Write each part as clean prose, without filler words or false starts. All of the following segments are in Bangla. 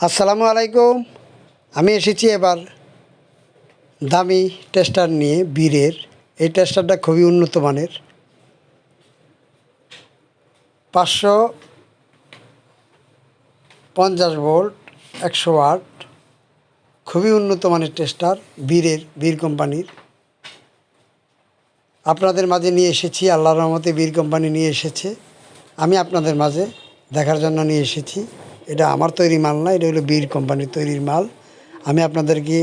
আসসালামু আলাইকুম। আমি এসেছি এবার দামি টেস্টার নিয়ে বীরের। এই টেস্টারটা খুবই উন্নত মানের, 550 ভোল্ট, 100 ওয়াট, খুবই উন্নত মানের টেস্টার বীর কোম্পানির। আপনাদের মাঝে নিয়ে এসেছি, আল্লাহর রহমতে বীর কোম্পানি নিয়ে এসেছে। আমি আপনাদের মাঝে দেখার জন্য নিয়ে এসেছি। এটা আমার তৈরি মাল না, এটা হলো বীর কোম্পানির তৈরির মাল। আমি আপনাদেরকে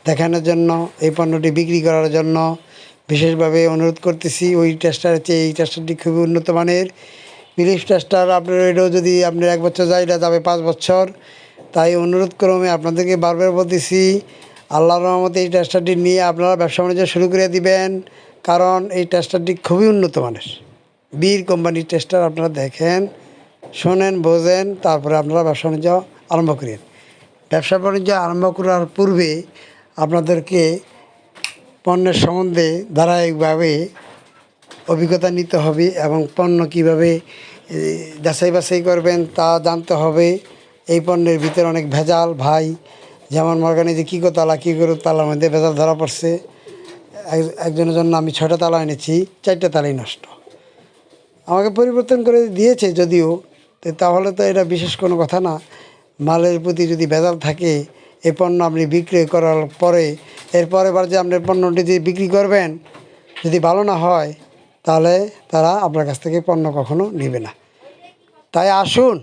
দেখানোর জন্য, এই পণ্যটি বিক্রি করার জন্য বিশেষভাবে অনুরোধ করতেছি। ওই টেস্টারের চেয়ে এই টেস্টারটি খুবই উন্নত মানের। ফিলিপস টেস্টার আপনার এটাও যদি আপনার 1 বছর যায়, এটা যাবে 5 বছর। তাই অনুরোধ ক্রমে আপনাদেরকে বারবার বলতেছি, আল্লাহর রহমতে এই টেস্টারটি নিয়ে আপনারা ব্যবসা বাণিজ্য শুরু করে দিবেন। কারণ এই টেস্টারটি খুবই উন্নত মানের বীর কোম্পানির টেস্টার। আপনারা দেখেন, শোনেন, বোঝেন, তারপরে আপনারা ব্যবসা বাণিজ্য আরম্ভ করেন। ব্যবসা বাণিজ্য আরম্ভ করার পূর্বে আপনাদেরকে পণ্যের সম্বন্ধে ধারাবাহিকভাবে অভিজ্ঞতা নিতে হবে এবং পণ্য কীভাবে যাচাই বাছাই করবেন তা জানতে হবে। এই পণ্যের ভিতরে অনেক ভেজাল ভাই, যেমন মর্গানি যে কিকো তালা, কিকোর তালার মধ্যে ভেজাল ধরা পড়ছে। একজনের জন্য আমি 6টা তালা এনেছি, 4টা তালাই নষ্ট। আমাকে পরিবর্তন করে দিয়েছে যদিও, তাহলে তো এটা বিশেষ কোনো কথা না। মালের প্রতি যদি ভেজাল থাকে, এই পণ্য আপনি বিক্রি করার পরে এরপরের বার যে আপনার পণ্যটি যে বিক্রি করবেন, যদি ভালো না হয় তাহলে তারা আপনার কাছ থেকে পণ্য কখনো নেবে না। তাই আসুন,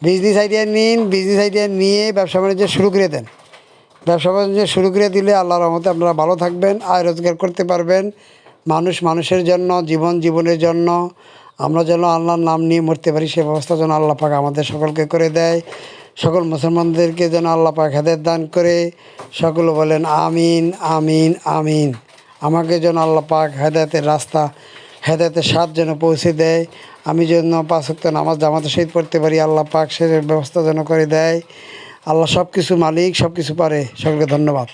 বিজনেস আইডিয়া নিন, বিজনেস আইডিয়া নিয়ে ব্যবসা বাণিজ্য শুরু করে দেন। ব্যবসা বাণিজ্য শুরু করে দিলে আল্লাহর রহমতে আপনারা ভালো থাকবেন, আয় রোজগার করতে পারবেন। মানুষের জন্য, জীবনের জন্য আমরা যেন আল্লাহর নাম নিয়ে মরতে পারি, সে ব্যবস্থা যেন আল্লাহ পাক আমাদের সকলকে করে দেয়। সকল মুসলমানদেরকে যেন আল্লাহ পাক হেদায়েত দান করে। সকলে বলেন আমিন, আমিন, আমিন। আমাকে যেন আল্লাহ পাক হেদায়েতের রাস্তা, হেদায়েতের স্বাদ যেন পৌঁছে দেয়। আমি যেন 5 ওয়াক্ত নামাজ জামাতের সহিত পড়তে পারি, আল্লাহ পাক সে ব্যবস্থা যেন করে দেয়। আল্লাহ সব কিছু মালিক, সব কিছু পারে। সকলকে ধন্যবাদ।